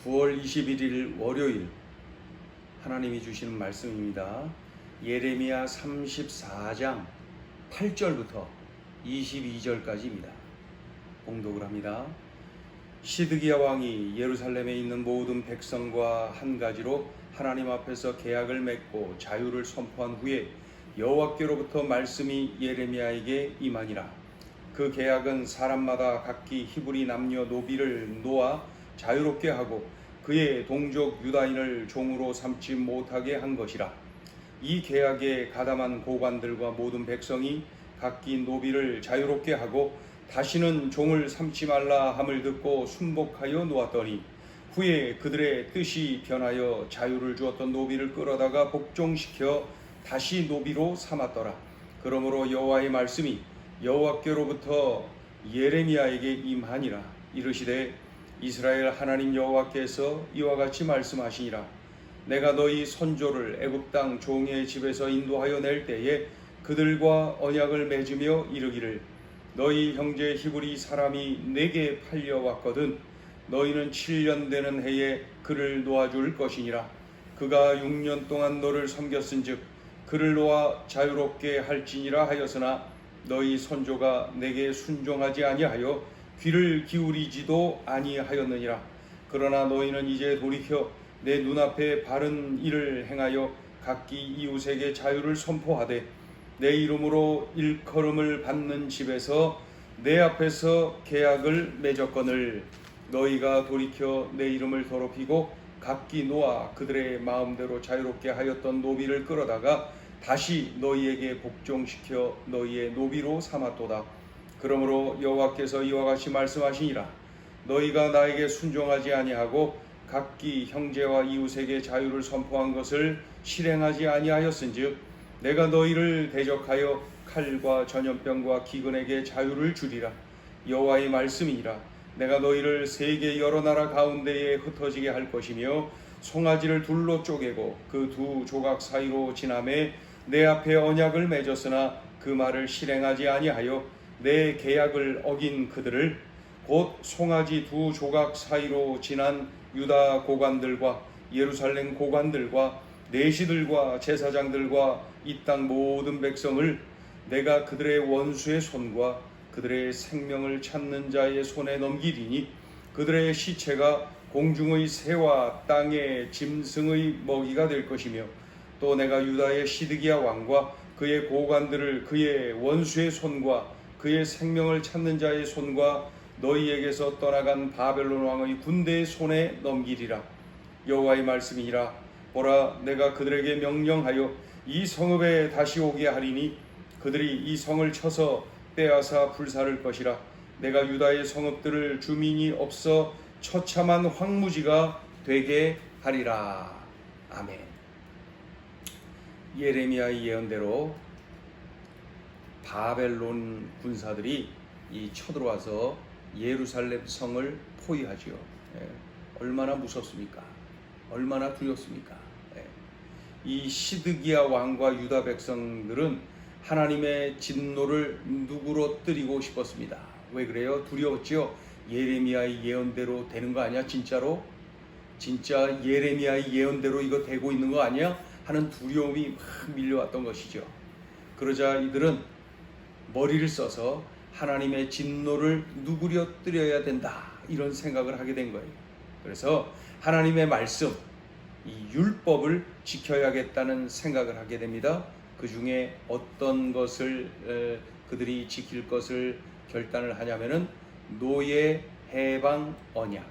9월 21일 월요일 하나님이 주시는 말씀입니다. 예레미야 34장 8절부터 22절까지입니다. 봉독을 합니다. 시드기야 왕이 예루살렘에 있는 모든 백성과 한 가지로 하나님 앞에서 계약을 맺고 자유를 선포한 후에 여호와께로부터 말씀이 예레미야에게 임하니라. 그 계약은 사람마다 각기 히브리 남녀 노비를 놓아 자유롭게 하고 그의 동족 유다인을 종으로 삼지 못하게 한 것이라. 이 계약에 가담한 고관들과 모든 백성이 각기 노비를 자유롭게 하고 다시는 종을 삼지 말라 함을 듣고 순복하여 놓았더니 후에 그들의 뜻이 변하여 자유를 주었던 노비를 끌어다가 복종시켜 다시 노비로 삼았더라. 그러므로 여호와의 말씀이 여호와께로부터 예레미야에게 임하니라. 이르시되 이스라엘 하나님 여호와께서 이와 같이 말씀하시니라. 내가 너희 선조를 애굽 땅 종의 집에서 인도하여 낼 때에 그들과 언약을 맺으며 이르기를 너희 형제 히브리 사람이 내게 팔려왔거든 너희는 7년 되는 해에 그를 놓아줄 것이니라. 그가 6년 동안 너를 섬겼은즉 그를 놓아 자유롭게 할지니라 하였으나 너희 선조가 내게 순종하지 아니하여 귀를 기울이지도 아니하였느니라. 그러나 너희는 이제 돌이켜 내 눈앞에 바른 일을 행하여 각기 이웃에게 자유를 선포하되 내 이름으로 일컬음을 받는 집에서 내 앞에서 계약을 맺었거늘 너희가 돌이켜 내 이름을 더럽히고 각기 놓아 그들의 마음대로 자유롭게 하였던 노비를 끌어다가 다시 너희에게 복종시켜 너희의 노비로 삼았도다. 그러므로 여호와께서 이와 같이 말씀하시니라. 너희가 나에게 순종하지 아니하고 각기 형제와 이웃에게 자유를 선포한 것을 실행하지 아니하였은즉 내가 너희를 대적하여 칼과 전염병과 기근에게 자유를 주리라. 여호와의 말씀이니라. 내가 너희를 세계 여러 나라 가운데에 흩어지게 할 것이며 송아지를 둘로 쪼개고 그 두 조각 사이로 지나매 내 앞에 언약을 맺었으나 그 말을 실행하지 아니하여 내 계약을 어긴 그들을 곧 송아지 두 조각 사이로 지난 유다 고관들과 예루살렘 고관들과 내시들과 제사장들과 이 땅 모든 백성을 내가 그들의 원수의 손과 그들의 생명을 찾는 자의 손에 넘기리니 그들의 시체가 공중의 새와 땅의 짐승의 먹이가 될 것이며 또 내가 유다의 시드기야 왕과 그의 고관들을 그의 원수의 손과 그의 생명을 찾는 자의 손과 너희에게서 떠나간 바벨론 왕의 군대의 손에 넘기리라. 여호와의 말씀이니라. 보라, 내가 그들에게 명령하여 이 성읍에 다시 오게 하리니 그들이 이 성을 쳐서 빼앗아 불사를 것이라. 내가 유다의 성읍들을 주민이 없어 처참한 황무지가 되게 하리라. 아멘. 예레미야의 예언대로 바벨론 군사들이 쳐들어와서 예루살렘 성을 포위하지요. 얼마나 무섭습니까? 얼마나 두렵습니까? 이 시드기야 왕과 유다 백성들은 하나님의 진노를 누구러뜨리고 싶었습니다. 왜 그래요? 두려웠죠? 예레미야의 예언대로 되는 거 아니야? 진짜로? 진짜 예레미야의 예언대로 이거 되고 있는 거 아니야? 하는 두려움이 막 밀려왔던 것이죠. 그러자 이들은 머리를 써서 하나님의 진노를 누구려뜨려야 된다 이런 생각을 하게 된 거예요. 그래서 하나님의 말씀, 이 율법을 지켜야겠다는 생각을 하게 됩니다. 그 중에 어떤 것을 그들이 지킬 것을 결단을 하냐면은 노예 해방 언약.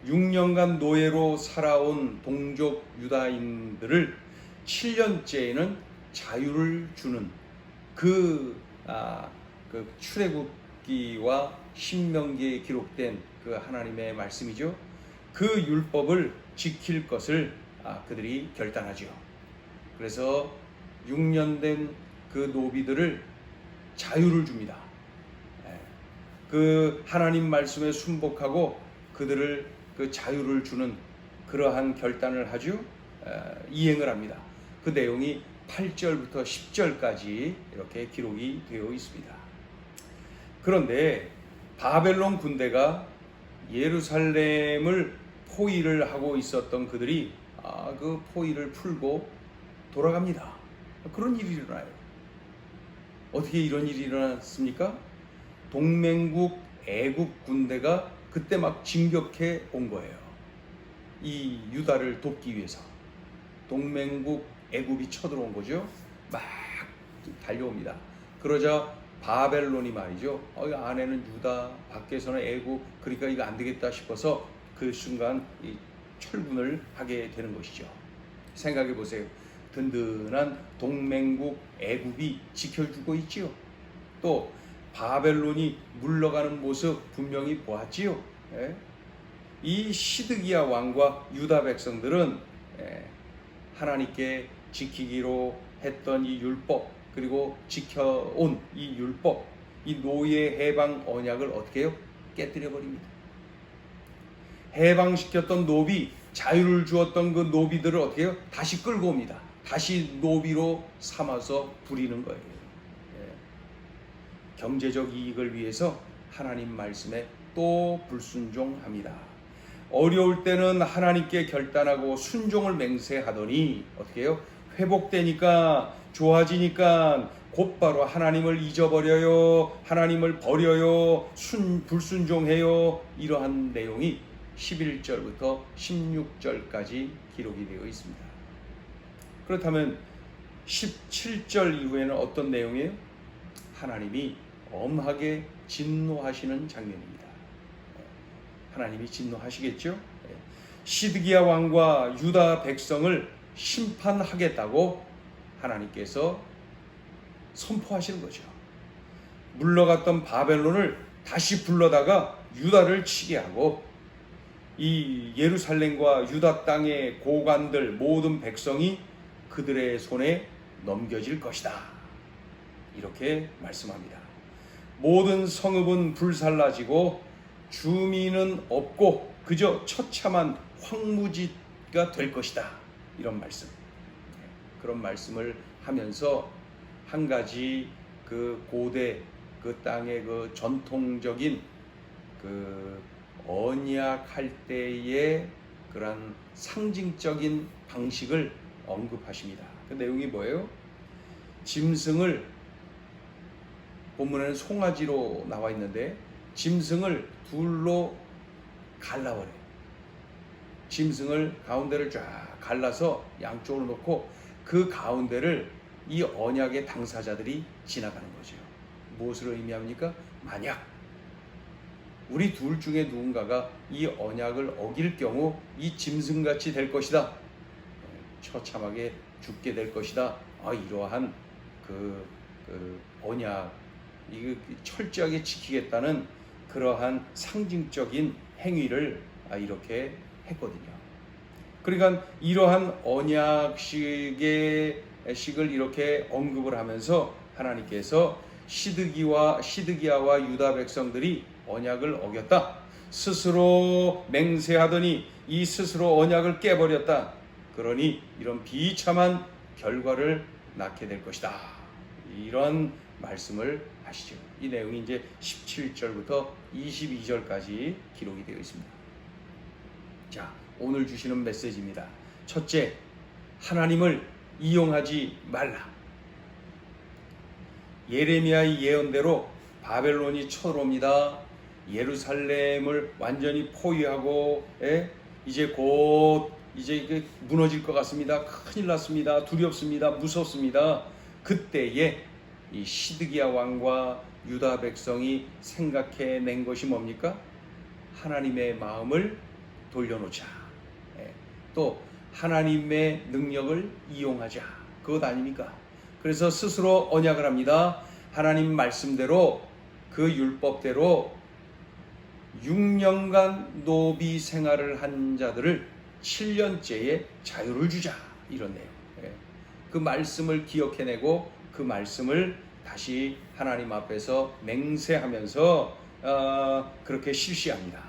6년간 노예로 살아온 동족 유다인들을 7년째에는 자유를 주는 그 출애굽기와 신명기에 기록된 그 하나님의 말씀이죠. 그 율법을 지킬 것을 그들이 결단하죠. 그래서 6년 된 그 노비들을 자유를 줍니다. 그 하나님 말씀에 순복하고 그들을 그 자유를 주는 그러한 결단을 하죠. 이행을 합니다. 그 내용이 8절부터 10절까지 이렇게 기록이 되어 있습니다. 그런데 바벨론 군대가 예루살렘을 포위를 하고 있었던 그들이 그 포위를 풀고 돌아갑니다. 그런 일이 일어나요. 어떻게 이런 일이 일어났습니까? 동맹국 애굽 군대가 그때 막 진격해 온 거예요. 이 유다를 돕기 위해서 동맹국 애굽이 쳐들어온 거죠. 막 달려옵니다. 그러자 바벨론이 말이죠. 안에는 유다, 밖에서는 애굽, 그러니까 이거 안 되겠다 싶어서 그 순간 이 철군을 하게 되는 것이죠. 생각해 보세요. 든든한 동맹국 애굽이 지켜주고 있지요. 또 바벨론이 물러가는 모습 분명히 보았지요. 예? 이 시드기야 왕과 유다 백성들은 하나님께 지키기로 했던 이 율법, 그리고 지켜온 이 율법, 이 노예 해방 언약을 어떻게 해요? 깨뜨려 버립니다. 해방시켰던 노비, 자유를 주었던 그 노비들을 어떻게 해요? 다시 끌고 옵니다. 다시 노비로 삼아서 부리는 거예요. 경제적 이익을 위해서 하나님 말씀에 또 불순종합니다. 어려울 때는 하나님께 결단하고 순종을 맹세하더니 어떻게 해요? 회복되니까, 좋아지니까 곧바로 하나님을 잊어버려요. 하나님을 버려요. 불순종해요. 이러한 내용이 11절부터 16절까지 기록이 되어 있습니다. 그렇다면 17절 이후에는 어떤 내용이에요? 하나님이 엄하게 진노하시는 장면입니다. 하나님이 진노하시겠죠? 시드기야 왕과 유다 백성을 심판하겠다고 하나님께서 선포하시는 거죠. 물러갔던 바벨론을 다시 불러다가 유다를 치게 하고 이 예루살렘과 유다 땅의 고관들 모든 백성이 그들의 손에 넘겨질 것이다. 이렇게 말씀합니다. 모든 성읍은 불살라지고 주민은 없고 그저 처참한 황무지가 될 것이다. 이런 말씀. 그런 말씀을 하면서 한 가지 그 고대 그 땅의 그 전통적인 그 언약할 때의 그런 상징적인 방식을 언급하십니다. 그 내용이 뭐예요? 짐승을, 본문에는 송아지로 나와 있는데 짐승을 둘로 갈라버려요. 짐승을 가운데를 쫙 갈라서 양쪽으로 놓고 그 가운데를 이 언약의 당사자들이 지나가는 거죠. 무엇을 의미합니까? 만약 우리 둘 중에 누군가가 이 언약을 어길 경우 이 짐승같이 될 것이다. 처참하게 죽게 될 것이다. 이러한 그 언약, 이거 철저하게 지키겠다는 그러한 상징적인 행위를 이렇게 했거든요. 그러니까 이러한 언약식을 이렇게 언급을 하면서 하나님께서 시드기야와 유다 백성들이 언약을 어겼다. 스스로 맹세하더니 이 스스로 언약을 깨버렸다. 그러니 이런 비참한 결과를 낳게 될 것이다. 이런 말씀을 하시죠. 이 내용이 이제 17절부터 22절까지 기록이 되어 있습니다. 자, 오늘 주시는 메시지입니다. 첫째, 하나님을 이용하지 말라. 예레미야의 예언대로 바벨론이 쳐들어옵니다. 예루살렘을 완전히 포위하고 이제 곧 이게 무너질 것 같습니다. 큰일 났습니다. 두렵습니다. 무섭습니다. 그때에 이 시드기야 왕과 유다 백성이 생각해낸 것이 뭡니까? 하나님의 마음을 돌려놓자. 또 하나님의 능력을 이용하자. 그것 아닙니까? 그래서 스스로 언약을 합니다. 하나님 말씀대로 그 율법대로 6년간 노비 생활을 한 자들을 7년째에 자유를 주자. 이런 내용. 그 말씀을 기억해내고 그 말씀을 다시 하나님 앞에서 맹세하면서 그렇게 실시합니다.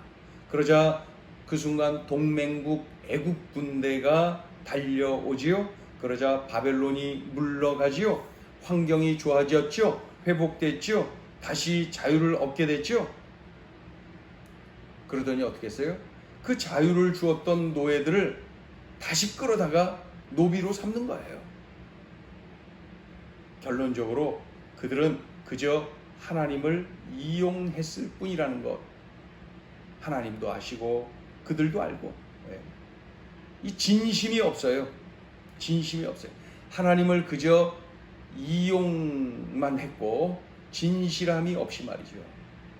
그러자 그 순간 동맹국 애굽 군대가 달려오지요. 그러자 바벨론이 물러가지요. 환경이 좋아졌죠. 회복됐죠. 다시 자유를 얻게 됐죠. 그러더니 어떻게 했어요? 그 자유를 주었던 노예들을 다시 끌어다가 노비로 삼는 거예요. 결론적으로 그들은 그저 하나님을 이용했을 뿐이라는 것, 하나님도 아시고 그들도 알고, 이 진심이 없어요. 진심이 없어요. 하나님을 그저 이용만 했고 진실함이 없이 말이죠.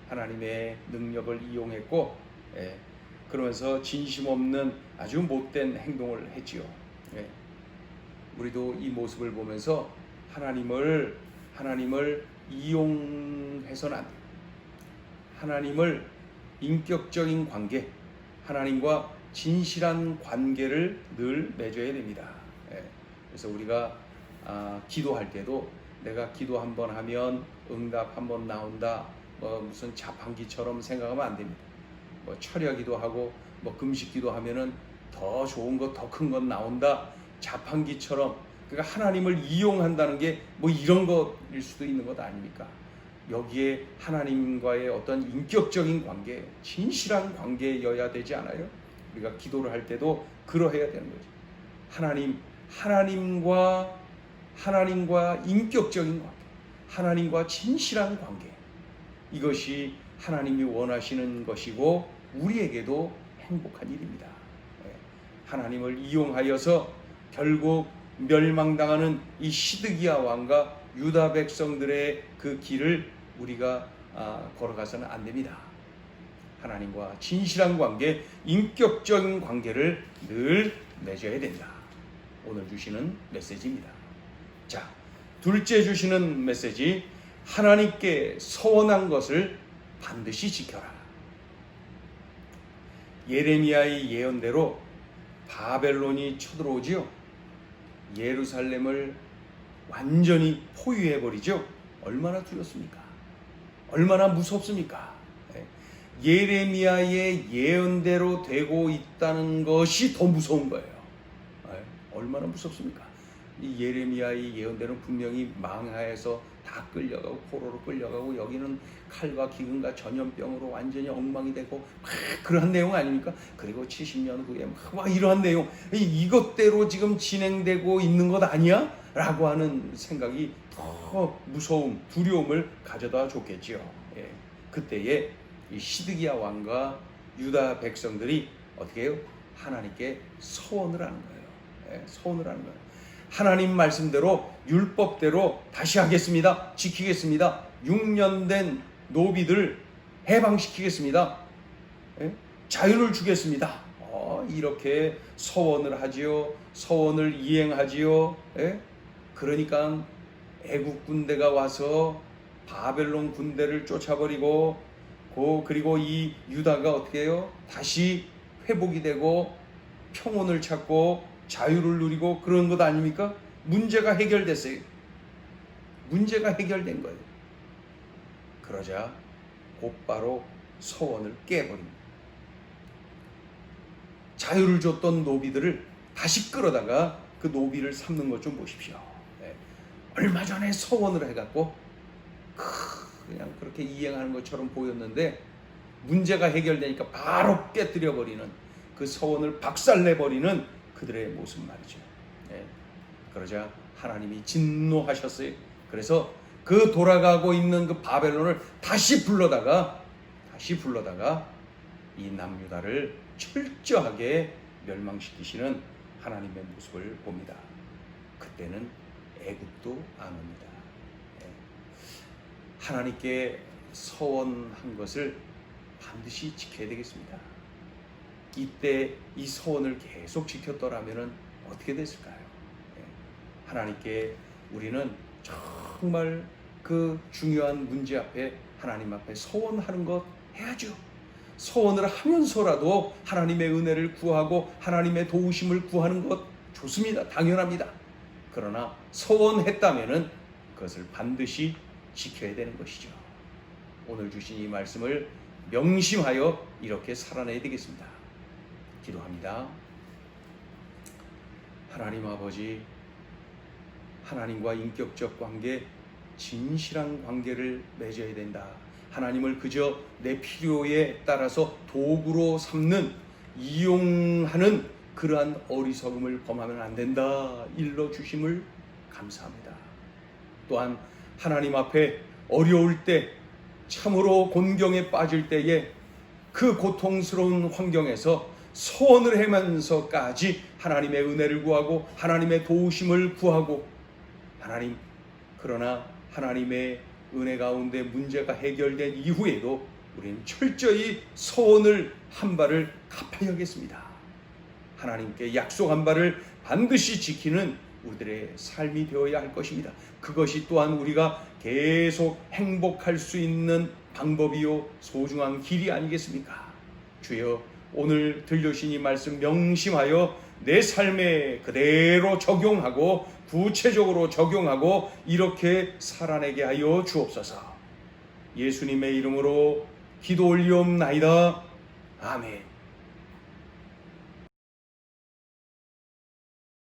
하나님의 능력을 이용했고, 그러면서 진심 없는 아주 못된 행동을 했지요. 우리도 이 모습을 보면서 하나님을 이용해서는 안 돼요. 하나님을 인격적인 관계, 하나님과 진실한 관계를 늘 맺어야 됩니다. 그래서 우리가 기도할 때도 내가 기도 한번 하면 응답 한번 나온다, 무슨 자판기처럼 생각하면 안 됩니다. 철야기도 하고 금식기도 하면은 더 좋은 것, 더 큰 것 나온다, 자판기처럼. 그러니까 하나님을 이용한다는 게 이런 것일 수도 있는 것 아닙니까? 여기에 하나님과의 어떤 인격적인 관계, 진실한 관계여야 되지 않아요? 우리가 기도를 할 때도 그러해야 되는 거죠. 하나님과 인격적인 관계, 하나님과 진실한 관계, 이것이 하나님이 원하시는 것이고 우리에게도 행복한 일입니다. 하나님을 이용하여서 결국 멸망당하는 이 시드기야 왕과 유다 백성들의 그 길을 우리가 걸어가서는 안 됩니다. 하나님과 진실한 관계, 인격적인 관계를 늘 맺어야 된다. 오늘 주시는 메시지입니다. 자, 둘째 주시는 메시지, 하나님께 서원한 것을 반드시 지켜라. 예레미야의 예언대로 바벨론이 쳐들어오지요. 예루살렘을 완전히 포위해버리죠. 얼마나 두렵습니까? 얼마나 무섭습니까? 예레미야의 예언대로 되고 있다는 것이 더 무서운 거예요. 얼마나 무섭습니까? 이 예레미야의 예언대로는 분명히 망하에서 다 끌려가고 포로로 끌려가고 여기는 칼과 기근과 전염병으로 완전히 엉망이 되고 그러한 내용 아닙니까? 그리고 70년 후에 막 이러한 내용, 이것대로 지금 진행되고 있는 것 아니야? 라고 하는 생각이 더 무서움, 두려움을 가져다 줬겠지요. 그때에 이 시드기야 왕과 유다 백성들이 어떻게 해요? 하나님께 서원을 하는 거예요. 서원을 하는 거예요. 하나님 말씀대로 율법대로 다시 하겠습니다. 지키겠습니다. 6년 된 노비들 해방시키겠습니다. 자유를 주겠습니다. 이렇게 서원을 하지요. 서원을 이행하지요. 그러니까 애국 군대가 와서 바벨론 군대를 쫓아버리고 그리고 이 유다가 어떻게 해요? 다시 회복이 되고 평온을 찾고 자유를 누리고 그런 것 아닙니까? 문제가 해결됐어요. 문제가 해결된 거예요. 그러자 곧바로 서원을 깨버립니다. 자유를 줬던 노비들을 다시 끌어다가 그 노비를 삼는 것 좀 보십시오. 얼마 전에 서원을 해갖고 그냥 그렇게 이행하는 것처럼 보였는데 문제가 해결되니까 바로 깨뜨려버리는, 그 서원을 박살내버리는 그들의 모습 말이죠. 그러자 하나님이 진노하셨어요. 그래서 그 돌아가고 있는 그 바벨론을 다시 불러다가 이 남유다를 철저하게 멸망시키시는 하나님의 모습을 봅니다. 그때는 애굽도 안 옵니다. 하나님께 서원한 것을 반드시 지켜야 되겠습니다. 이때 이 서원을 계속 지켰더라면 어떻게 됐을까요? 하나님께 우리는 정말 그 중요한 문제 앞에 하나님 앞에 서원하는 것 해야죠. 서원을 하면서라도 하나님의 은혜를 구하고 하나님의 도우심을 구하는 것 좋습니다. 당연합니다. 그러나 서원했다면 그것을 반드시 지켜야 되는 것이죠. 오늘 주신 이 말씀을 명심하여 이렇게 살아내야 되겠습니다. 기도합니다. 하나님 아버지, 하나님과 인격적 관계, 진실한 관계를 맺어야 된다. 하나님을 그저 내 필요에 따라서 도구로 삼는 이용하는 그러한 어리석음을 범하면 안 된다 일러주심을 감사합니다. 또한 하나님 앞에 어려울 때, 참으로 곤경에 빠질 때에 그 고통스러운 환경에서 소원을 하면서까지 하나님의 은혜를 구하고 하나님의 도우심을 구하고, 하나님, 그러나 하나님의 은혜 가운데 문제가 해결된 이후에도 우리는 철저히 소원을 한 바를 갚아야겠습니다. 하나님께 약속한 바를 반드시 지키는 우리들의 삶이 되어야 할 것입니다. 그것이 또한 우리가 계속 행복할 수 있는 방법이요 소중한 길이 아니겠습니까? 주여, 오늘 들려주신 이 말씀 명심하여 내 삶에 그대로 적용하고 구체적으로 적용하고 이렇게 살아내게 하여 주옵소서. 예수님의 이름으로 기도 올리옵나이다. 아멘.